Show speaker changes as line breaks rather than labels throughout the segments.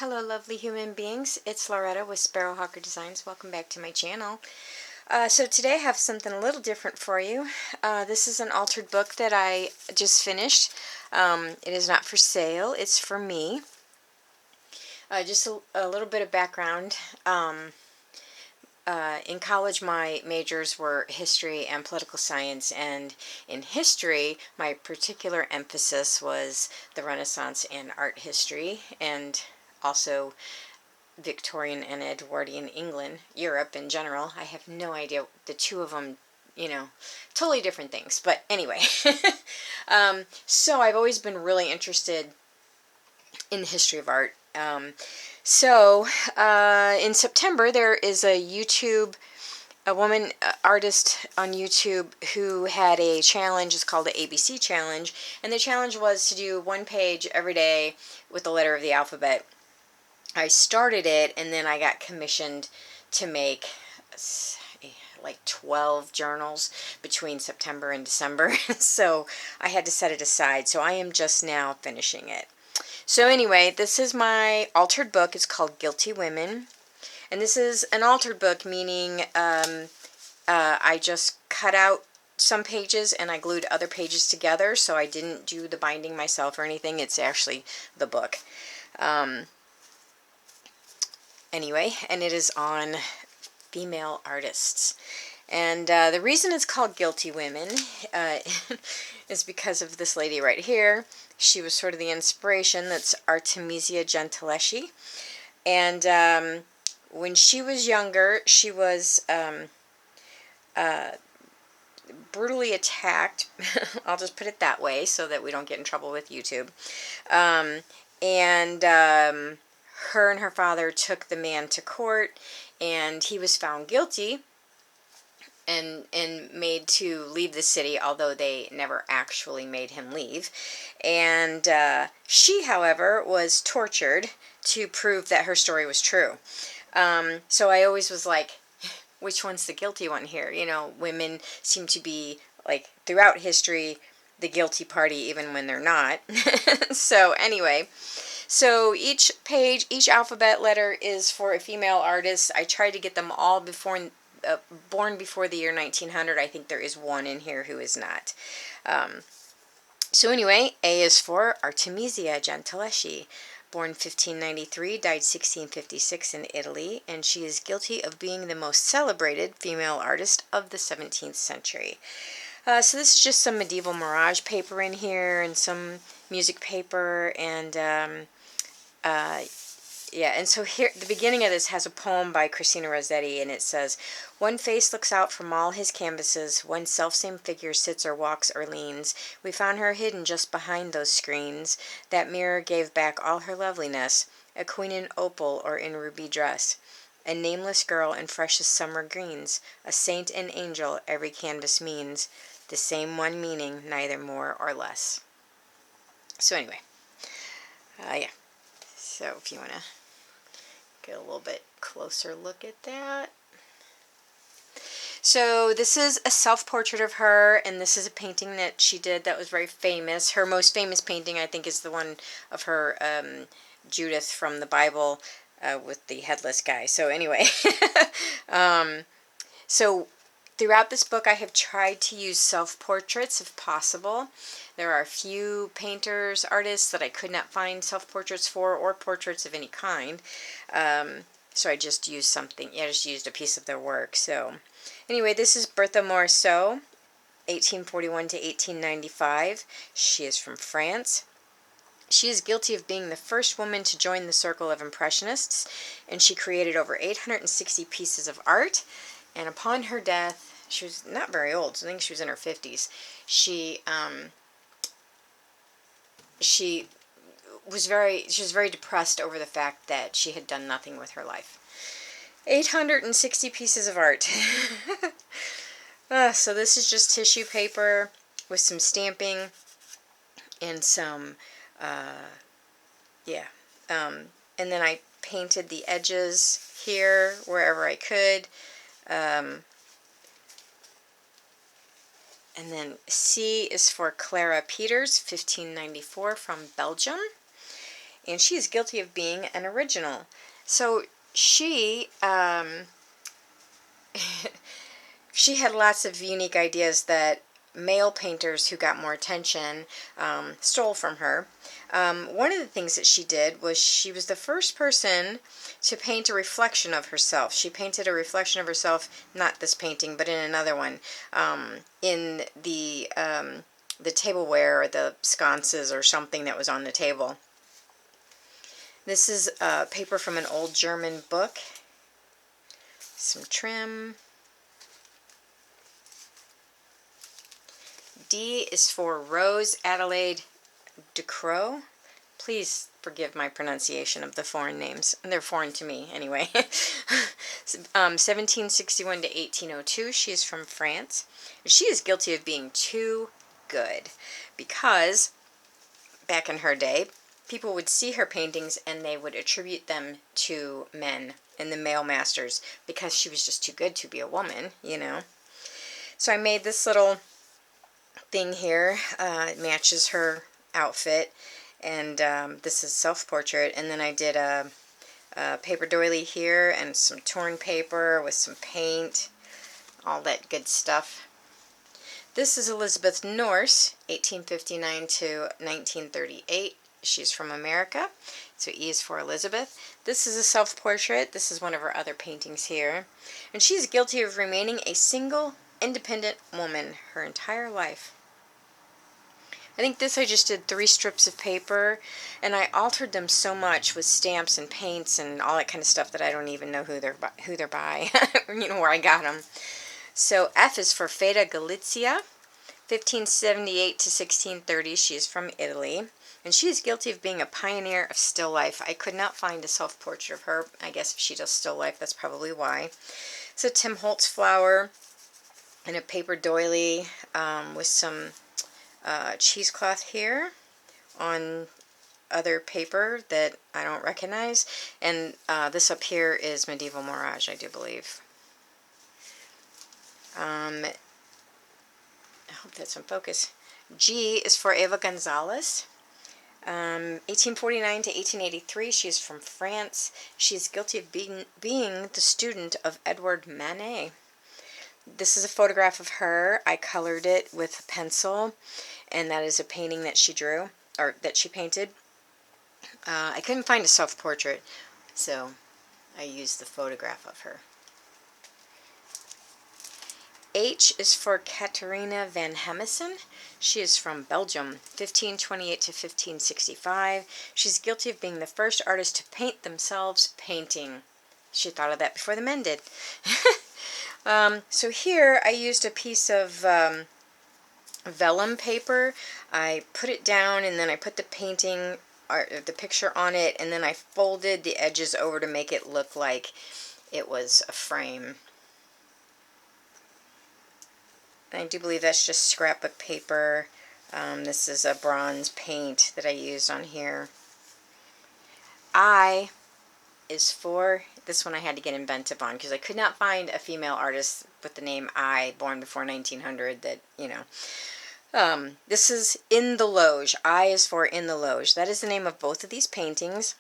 Hello lovely human beings, it's Lauretta with Sparrowhawker Designs. Welcome back to my channel. So today I have something a little different for you. This is an altered book that I just finished. It is not for sale, it's for me. Just a little bit of background. In college my majors were history and political science, and in history my particular emphasis was the Renaissance and art history, and also Victorian and Edwardian England, Europe in general. I have no idea, the two of them, totally different things. But anyway, so I've always been really interested in the history of art. In September there is a woman artist on YouTube who had a challenge. It's called the ABC Challenge, and the challenge was to do one page every day with the letter of the alphabet. I started it, and then I got commissioned to make like 12 journals between September and December. So I had to set it aside. So I am just now finishing it. So anyway, this is my altered book. It's called Guilty Women. And this is an altered book, meaning I just cut out some pages and I glued other pages together. So I didn't do the binding myself or anything. It's actually the book. Anyway, and it is on female artists. And the reason it's called Guilty Women is because of this lady right here. She was sort of the inspiration. That's Artemisia Gentileschi. And when she was younger, she was brutally attacked. I'll just put it that way so that we don't get in trouble with YouTube. Her and her father took the man to court, and he was found guilty and made to leave the city, although they never actually made him leave. And she, however, was tortured to prove that her story was true. So I always was like, which one's the guilty one here? You know, women seem to be, like, throughout history, the guilty party even when they're not. So anyway, so each page, each alphabet letter is for a female artist. I tried to get them all born before the year 1900. I think there is one in here who is not. So anyway, A is for Artemisia Gentileschi, born 1593, died 1656 in Italy, and she is guilty of being the most celebrated female artist of the 17th century. So this is just some medieval Mirage paper in here, and some music paper, and yeah, and so here, the beginning of this has a poem by Christina Rossetti, and it says, "One face looks out from all his canvases, one selfsame figure sits or walks or leans. We found her hidden just behind those screens. That mirror gave back all her loveliness, a queen in opal or in ruby dress, a nameless girl in freshest summer greens, a saint and angel every canvas means, the same one meaning, neither more or less." So anyway, yeah. So if you want to get a little bit closer look at that. So this is a self-portrait of her, and this is a painting that she did that was very famous. Her most famous painting, I think, is the one of her Judith from the Bible with the headless guy. So anyway, so throughout this book I have tried to use self-portraits if possible. There are a few painters, artists that I could not find self-portraits for, or portraits of any kind. So I just used something, I just used a piece of their work. So anyway, this is Bertha Morisot, 1841 to 1895. She is from France. She is guilty of being the first woman to join the circle of Impressionists, and she created over 860 pieces of art. And upon her death, she was not very old, I think she was in her 50s, she was very depressed over the fact that she had done nothing with her life. 860 pieces of art. So this is just tissue paper with some stamping and some, and then I painted the edges here wherever I could. And then C is for Clara Peters, 1594, from Belgium. and she is guilty of being an original. So she she had lots of unique ideas that male painters who got more attention stole from her. One of the things that she did was she was the first person to paint a reflection of herself. She painted a reflection of herself, not this painting, but in another one, in the tableware or the sconces or something that was on the table. This is paper from an old German book. Some trim. D is for Rose Adelaide Ducrot. Please forgive my pronunciation of the foreign names. They're foreign to me anyway. 1761 to 1802. She is from France. She is guilty of being too good because back in her day, people would see her paintings and they would attribute them to men and the male masters because she was just too good to be a woman, you know. So I made this little thing here. It matches her outfit, and this is self-portrait. And then I did a paper doily here and some torn paper with some paint, all that good stuff. This is Elizabeth Norse, 1859 to 1938. She's from America, so E is for Elizabeth. This is a self-portrait. This is one of her other paintings here. And she's guilty of remaining a single, independent woman her entire life. I think this I just did 3 strips of paper, and I altered them so much with stamps and paints and all that kind of stuff that I don't even know who they're by, you know, where I got them. So F is for Feda Galizia, 1578 to 1630. She is from Italy, and she is guilty of being a pioneer of still life. I could not find a self-portrait of her. I guess if she does still life, that's probably why. So Tim Holtz flower and a paper doily with some cheesecloth here on other paper that I don't recognize, and this up here is Medieval Mirage, I do believe. I hope that's in focus. G is for Eva Gonzalez, 1849 to 1883. She is from France. She is guilty of being the student of Edward Manet. This is a photograph of her. I colored it with a pencil, and that is a painting that she drew, or that she painted. I couldn't find a self-portrait, so I used the photograph of her. H is for Catharina van Hemissen. She is from Belgium, 1528 to 1565. She's guilty of being the first artist to paint themselves painting. She thought of that before the men did. So here I used a piece of vellum paper. I put it down, and then I put the painting or the picture on it, and then I folded the edges over to make it look like it was a frame. I do believe that's just scrapbook paper. This is a bronze paint that I used on here. I is for, this one I had to get inventive on because I could not find a female artist with the name I, born before 1900, that, you know. This is In the Loge. I is for In the Loge. That is the name of both of these paintings.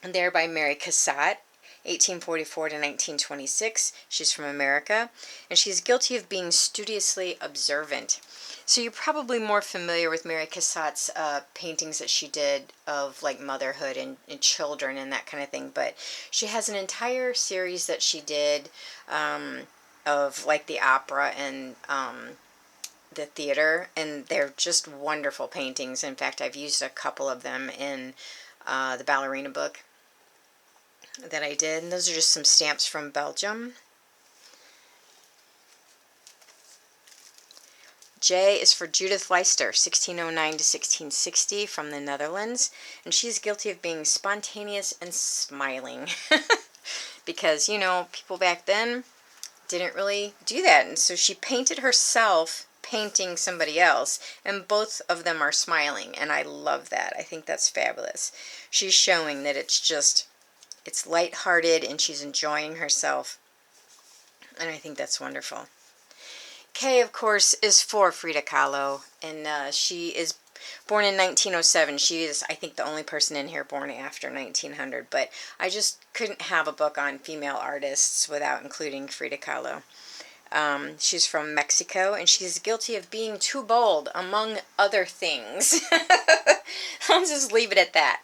And they're by Mary Cassatt, 1844 to 1926. She's from America, and she's guilty of being studiously observant. So you're probably more familiar with Mary Cassatt's paintings that she did of like motherhood and children and that kind of thing, but she has an entire series that she did of like the opera and the theater, and they're just wonderful paintings. In fact, I've used a couple of them in the ballerina book that I did, and those are just some stamps from Belgium. J is for Judith Leister, 1609 to 1660, from the Netherlands, and she's guilty of being spontaneous and smiling because, you know, people back then didn't really do that, and so she painted herself painting somebody else, and both of them are smiling, and I love that. I think that's fabulous. She's showing that it's lighthearted and she's enjoying herself, and I think that's wonderful. K, of course, is for Frida Kahlo, and she is Born in 1907. She is, I think, the only person in here born after 1900. But I just couldn't have a book on female artists without including Frida Kahlo. She's from Mexico, and she's guilty of being too bold, among other things. I'll just leave it at that.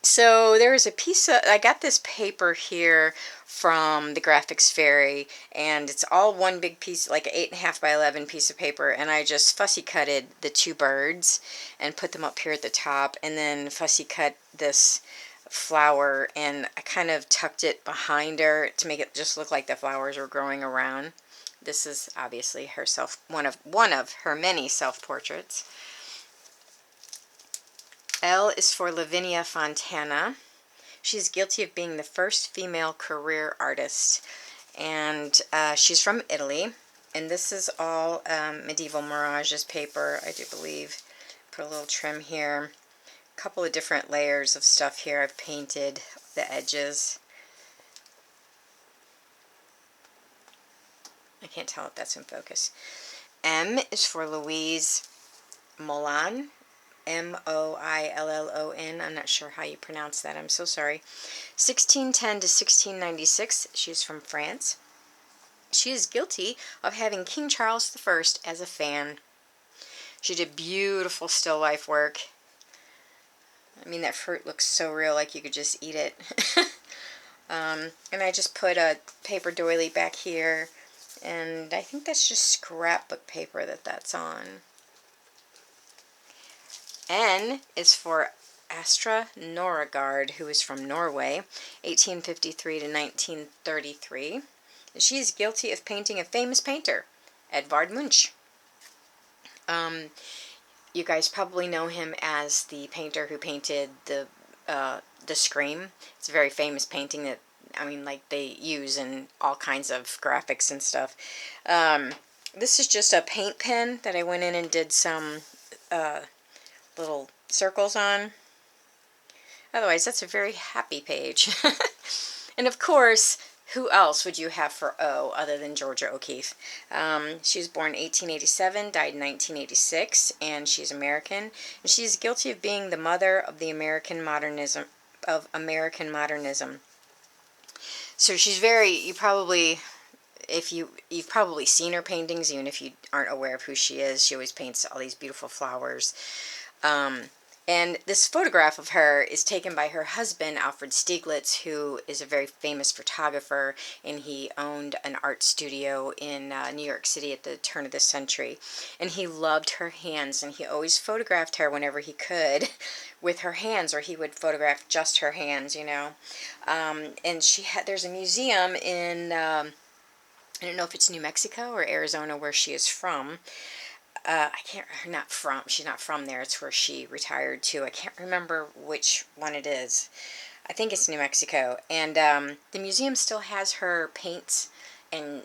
So there is a piece of, I got this paper here from the Graphics Fairy, and it's all one big piece, like an 8.5 by 11 piece of paper, and I just fussy cutted the two birds and put them up here at the top, and then fussy cut this flower, and I kind of tucked it behind her to make it just look like the flowers were growing around. This is obviously herself, one of her many self-portraits. L is for Lavinia Fontana. She's guilty of being the first female career artist, and she's from Italy. And this is all Medieval Mirage's paper, I do believe. Put a little trim here. A couple of different layers of stuff here. I've painted the edges. I can't tell if that's in focus. M is for Louise Mollon. Moillon. I'm not sure how you pronounce that. I'm so sorry. 1610 to 1696. She's from France. She is guilty of having King Charles I as a fan. She did beautiful still life work. I mean, that fruit looks so real, like you could just eat it. And I just put a paper doily back here, and I think that's just scrapbook paper that's on. N is for Astra Noragard, who is from Norway, 1853 to 1933. She is guilty of painting a famous painter, Edvard Munch. You guys probably know him as the painter who painted the Scream. It's a very famous painting that, I mean, like, they use in all kinds of graphics and stuff. This is just a paint pen that I went in and did some little circles on. Otherwise, that's a very happy page. And of course, who else would you have for O other than Georgia O'Keeffe? She was born 1887, died 1986, and she's American. And she's guilty of being the mother of the American modernism. So she's very, you've probably seen her paintings, even if you aren't aware of who she is. She always paints all these beautiful flowers. And this photograph of her is taken by her husband, Alfred Stieglitz, who is a very famous photographer, and he owned an art studio in New York City at the turn of the century. And he loved her hands, and he always photographed her whenever he could with her hands, or he would photograph just her hands, you know. And there's a museum in, I don't know if it's New Mexico or Arizona, where she is from. She's not from there. It's where she retired to. I can't remember which one it is. I think it's New Mexico. And the museum still has her paints and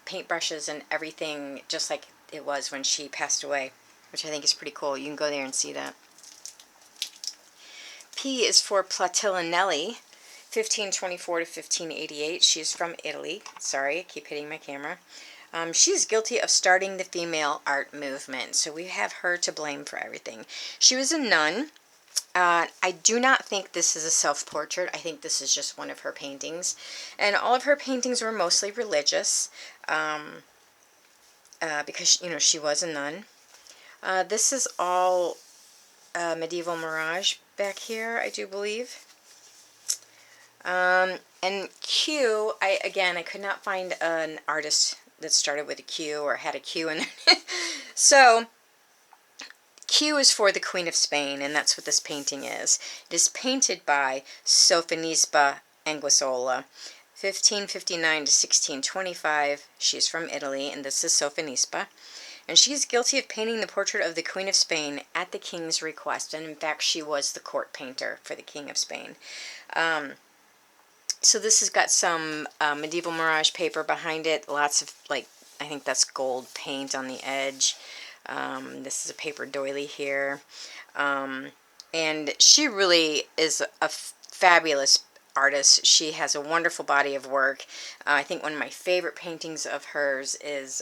paintbrushes and everything just like it was when she passed away, which I think is pretty cool. You can go there and see that. P is for Platillinelli, 1524 to 1588. She is from Italy. Sorry, I keep hitting my camera. She is guilty of starting the female art movement, so we have her to blame for everything. She was a nun. I do not think this is a self-portrait. I think this is just one of her paintings. And all of her paintings were mostly religious, because, you know, she was a nun. This is all Medieval Mirage back here, I do believe. And Q, I could not find an artist that started with a Q or had a Q in there. So, Q is for the Queen of Spain, and that's what this painting is. It is painted by Sofonisba Anguissola, 1559 to 1625. She's from Italy, and this is Sofonisba. And she is guilty of painting the portrait of the Queen of Spain at the king's request. And in fact, she was the court painter for the King of Spain. So this has got some Medieval Mirage paper behind it. Lots of, like, I think that's gold paint on the edge. This is a paper doily here. And she really is a fabulous artist. She has a wonderful body of work. I think one of my favorite paintings of hers is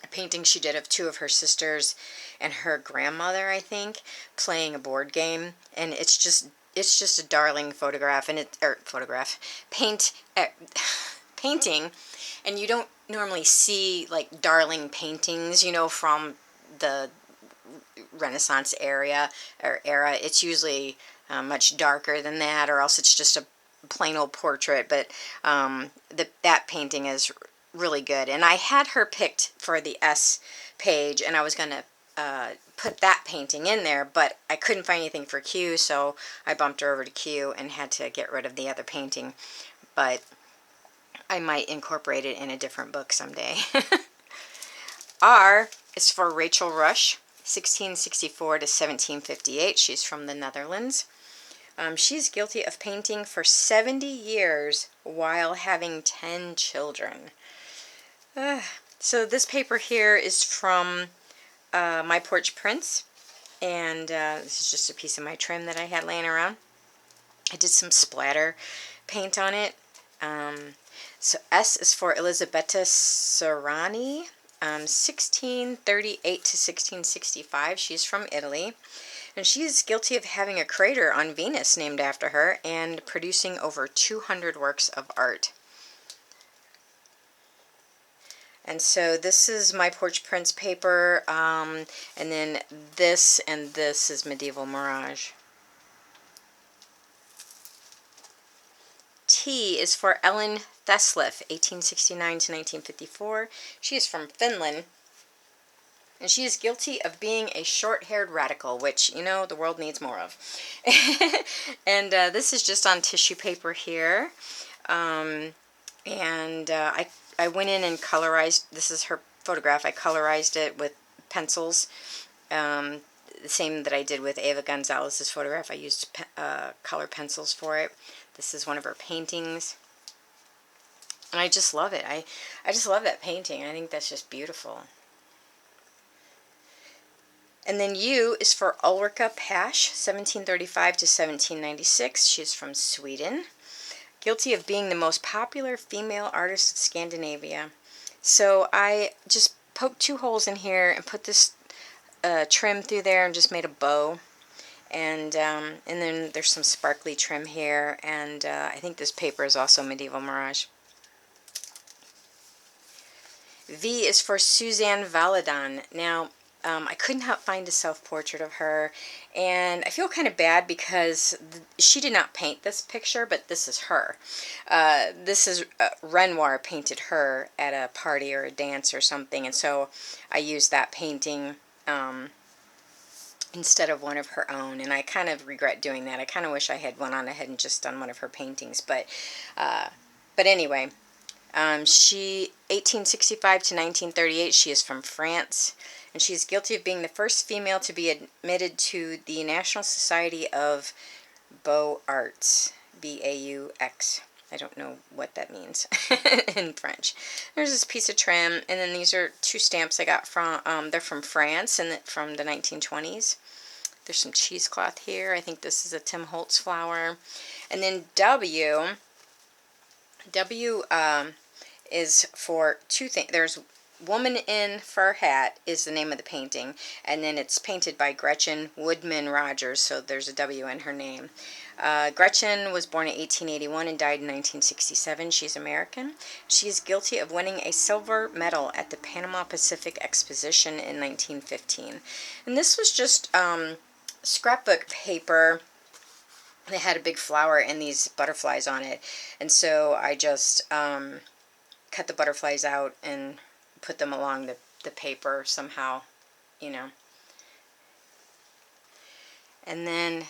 a painting she did of two of her sisters and her grandmother, I think, playing a board game, and it's just a darling photograph, and painting, and you don't normally see like darling paintings, from the Renaissance era. It's usually much darker than that, or else it's just a plain old portrait. But that painting is really good, and I had her picked for the S page, and I was gonna put that painting in there, but I couldn't find anything for Q, so I bumped her over to Q and had to get rid of the other painting. But I might incorporate it in a different book someday. R is for Rachel Rush, 1664 to 1758. She's from the Netherlands. She's guilty of painting for 70 years while having 10 children. So this paper here is from My Porch Prints, and this is just a piece of my trim that I had laying around. I did some splatter paint on it. So S is for Elisabetta Serrani, 1638 to 1665. She's from Italy, and she is guilty of having a crater on Venus named after her and producing over 200 works of art. And so this is My Porch Prints paper, and then this and this is Medieval Mirage. T is for Ellen Thesleff, 1869 to 1954. She is from Finland, and she is guilty of being a short-haired radical, which, the world needs more of. And this is just on tissue paper here. I went in and colorized, this is her photograph, I colorized it with pencils, the same that I did with Eva Gonzalez's photograph. I used color pencils for it. This is one of her paintings, and I just love it. I just love that painting. I think that's just beautiful. And then U is for Ulrika Pasch, 1735 to 1796. She's from Sweden. Guilty of being the most popular female artist of Scandinavia. So I just poked 2 holes in here and put this trim through there and just made a bow. And then there's some sparkly trim here, and I think this paper is also Medieval Mirage. V is for Suzanne Valadon. Now, I couldn't find a self-portrait of her, and I feel kind of bad because she did not paint this picture, but this is her. This is Renoir painted her at a party or a dance or something, and so I used that painting instead of one of her own, and I kind of regret doing that. I kind of wish I had went on ahead and just done one of her paintings, but anyway, she 1865 to 1938. She is from France, and she is guilty of being the first female to be admitted to the National Society of Beaux Arts, B-A-U-X. I don't know what that means in French. There's this piece of trim, and then these are 2 stamps I got from, they're from France, and from the 1920s. There's some cheesecloth here. I think this is a Tim Holtz flower. And then W is for 2 things. There's Woman in Fur Hat is the name of the painting, and then it's painted by Gretchen Woodman Rogers, so there's a W in her name. Gretchen was born in 1881 and died in 1967. She's American. She is guilty of winning a silver medal at the Panama Pacific Exposition in 1915. And this was just scrapbook paper. They had a big flower and these butterflies on it, and so I just cut the butterflies out and put them along the paper somehow, And then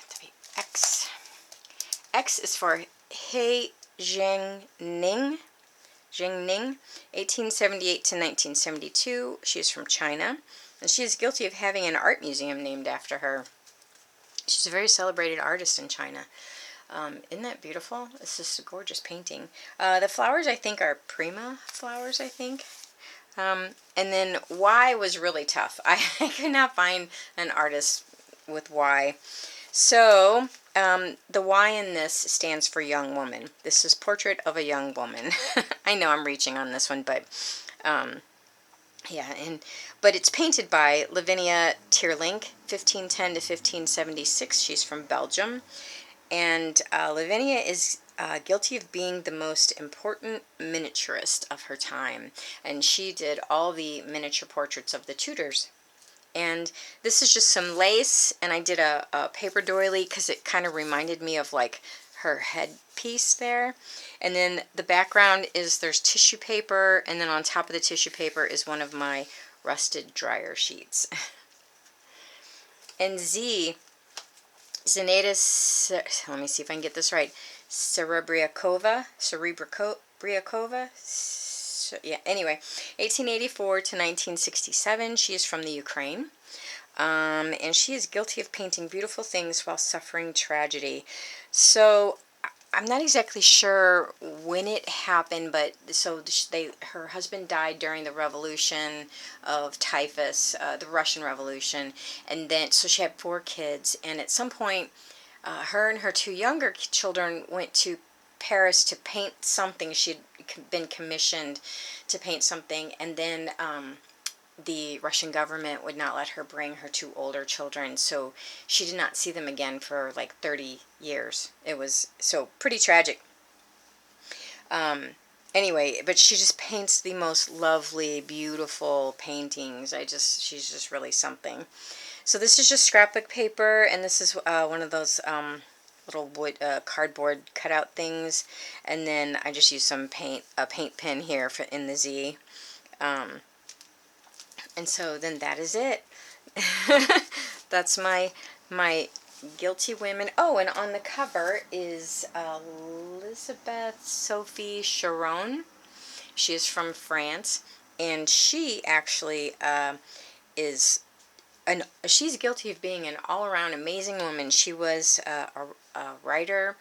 X. X is for He Zhengning, 1878 to 1972. She is from China, and she is guilty of having an art museum named after her. She's a very celebrated artist in China. Isn't that beautiful? It's just a gorgeous painting. The flowers, I think, are Prima flowers, I think. And then Y was really tough. I could not find an artist with Y. So, the Y in this stands for young woman. This is Portrait of a Young Woman. I know I'm reaching on this one, but Yeah, but it's painted by Lavinia Tierlink, 1510 to 1576. She's from Belgium. And Lavinia is guilty of being the most important miniaturist of her time. And she did all the miniature portraits of the Tudors. And this is just some lace, and I did a paper doily because it kind of reminded me of like her headpiece there. And then the background is there's tissue paper, and then on top of the tissue paper is one of my rusted dryer sheets. And Zenaida, let me see if I can get this right, Cerebriakova, yeah, anyway, 1884 to 1967. She is from the Ukraine. And she is guilty of painting beautiful things while suffering tragedy. So I'm not exactly sure when it happened, but so her husband died during the revolution of typhus, the Russian Revolution, and then so she had 4 kids, and at some point, her and her 2 younger children went to Paris to paint something. She'd been commissioned to paint something, and then the Russian government would not let her bring her 2 older children, so she did not see them again for like 30 years. It was so pretty tragic. Anyway, but she just paints the most lovely, beautiful paintings. She's just really something. So this is just scrapbook paper, and this is one of those little wood cardboard cutout things, and then I just use some paint, a paint pen here in the Z. And so then that is it. That's my guilty women. Oh, and on the cover is Elizabeth Sophie Charon. She is from France, and she actually she's guilty of being an all-around amazing woman. She was a writer,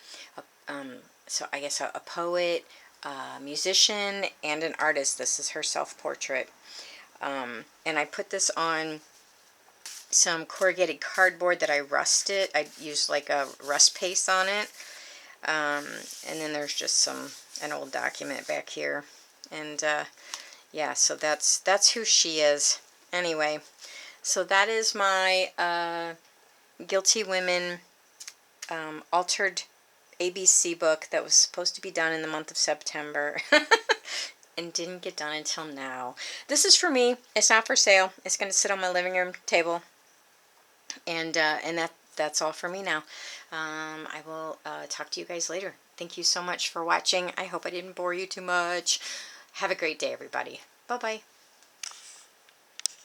so I guess a poet, a musician, and an artist. This is her self-portrait. And I put this on some corrugated cardboard that I rusted. I used like a rust paste on it. And then there's just an old document back here. And yeah, so that's who she is. Anyway, so that is my Guilty Women altered ABC book that was supposed to be done in the month of September. And didn't get done until now. This is for me. It's not for sale. It's going to sit on my living room table. And that's all for me now. I will talk to you guys later. Thank you so much for watching. I hope I didn't bore you too much. Have a great day, everybody. Bye-bye.